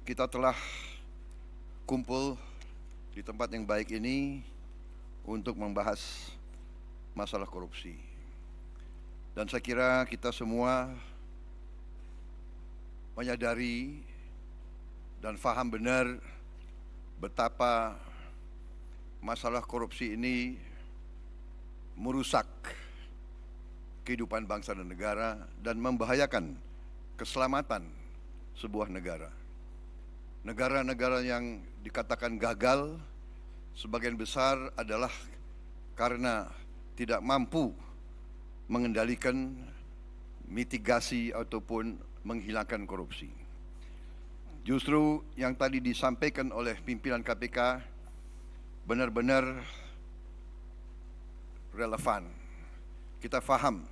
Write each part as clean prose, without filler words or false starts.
kita telah kumpul di tempat yang baik ini untuk membahas masalah korupsi. Dan saya kira kita semua menyadari dan faham benar betapa masalah korupsi ini merusak kehidupan bangsa dan negara dan membahayakan keselamatan sebuah negara. Negara-negara yang dikatakan gagal sebagian besar adalah karena tidak mampu mengendalikan mitigasi ataupun menghilangkan korupsi. Justru yang tadi disampaikan oleh pimpinan KPK benar-benar relevan. Kita faham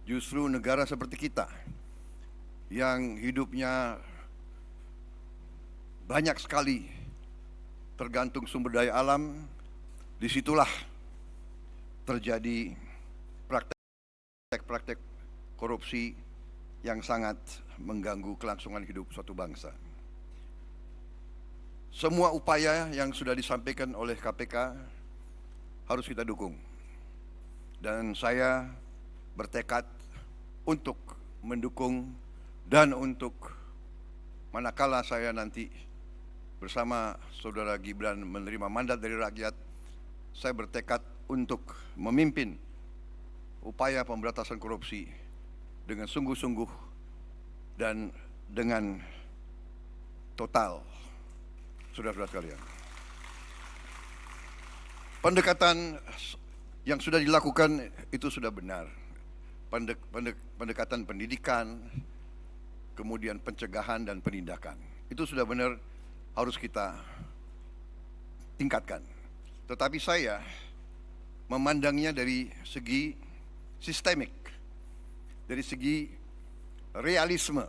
justru negara seperti kita yang hidupnya banyak sekali tergantung sumber daya alam, disitulah terjadi praktek-praktek korupsi yang sangat mengganggu kelangsungan hidup suatu bangsa. Semua upaya yang sudah disampaikan oleh KPK harus kita dukung. Dan saya bertekad untuk mendukung dan untuk manakala saya nanti bersama Saudara Gibran menerima mandat dari rakyat, saya bertekad untuk memimpin upaya pemberantasan korupsi dengan sungguh-sungguh dan dengan total, saudara-saudara sekalian. Pendekatan yang sudah dilakukan itu sudah benar. Pendekatan pendidikan, kemudian pencegahan dan penindakan. Itu sudah benar, harus kita tingkatkan. Tetapi saya memandangnya dari segi sistemik, dari segi realisme.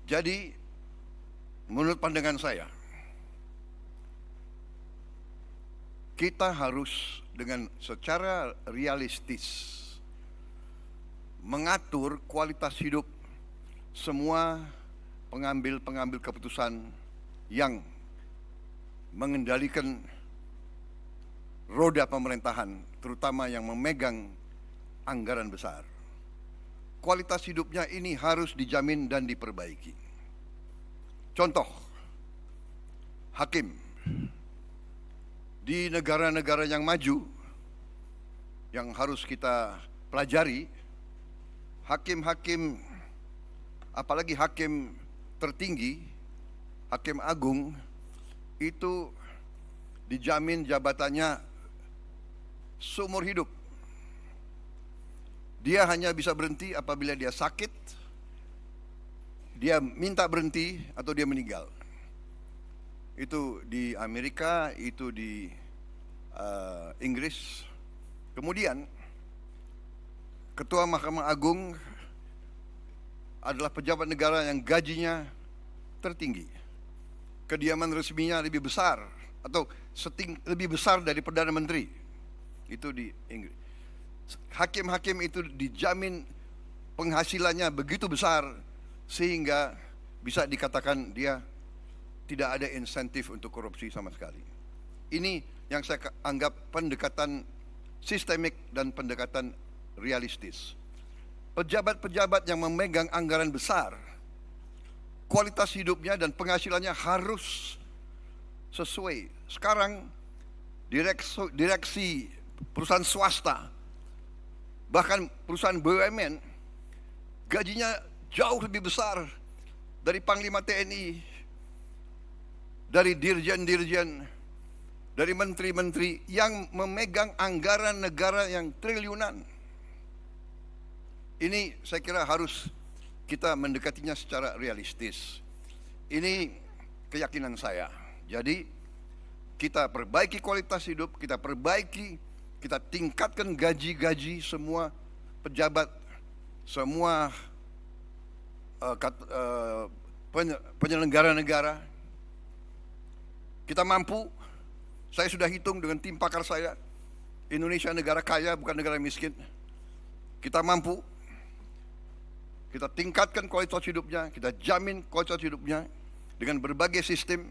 Jadi, menurut pandangan saya, kita harus dengan secara realistis mengatur kualitas hidup semua pengambil keputusan yang mengendalikan roda pemerintahan, terutama yang memegang anggaran besar. Kualitas hidupnya ini harus dijamin dan diperbaiki. Contoh, hakim di negara-negara yang maju yang harus kita pelajari, hakim-hakim, apalagi hakim tertinggi, hakim agung, itu dijamin jabatannya seumur hidup. Dia hanya bisa berhenti apabila dia sakit, dia minta berhenti, atau dia meninggal. Itu di Amerika, itu di Inggris. Kemudian Ketua Mahkamah Agung adalah pejabat negara yang gajinya tertinggi. Kediaman resminya lebih besar atau lebih besar dari Perdana Menteri. Itu di Inggris. Hakim-hakim itu dijamin penghasilannya begitu besar sehingga bisa dikatakan dia tidak ada insentif untuk korupsi sama sekali. Ini yang saya anggap pendekatan sistemik dan pendekatan realistis. Pejabat-pejabat yang memegang anggaran besar, kualitas hidupnya dan penghasilannya harus sesuai. Sekarang direksi perusahaan swasta, bahkan perusahaan BUMN, gajinya jauh lebih besar dari Panglima TNI, dari dirjen-dirjen, dari menteri-menteri yang memegang anggaran negara yang triliunan. Ini saya kira harus kita mendekatinya secara realistis. Ini keyakinan saya. Jadi kita perbaiki kualitas hidup, kita tingkatkan gaji-gaji semua pejabat, semua penyelenggara negara. Kita mampu, saya sudah hitung dengan tim pakar saya, Indonesia negara kaya bukan negara miskin. Kita mampu kita tingkatkan kualitas hidupnya, kita jamin kualitas hidupnya dengan berbagai sistem.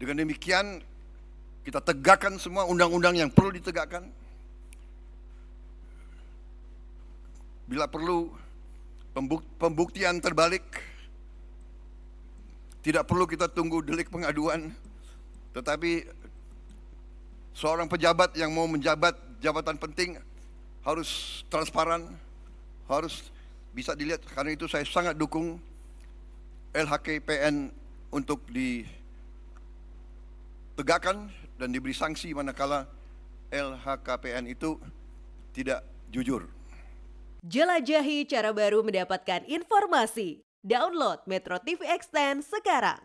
Dengan demikian, kita tegakkan semua undang-undang yang perlu ditegakkan. Bila perlu, pembuktian terbalik. Tidak perlu kita tunggu delik pengaduan, tetapi seorang pejabat yang mau menjabat jabatan penting harus transparan, harus bisa dilihat. Karena itu saya sangat dukung LHKPN untuk ditegakkan dan diberi sanksi manakala LHKPN itu tidak jujur. Jelajahi cara baru mendapatkan informasi. Download Metro TV Extend sekarang.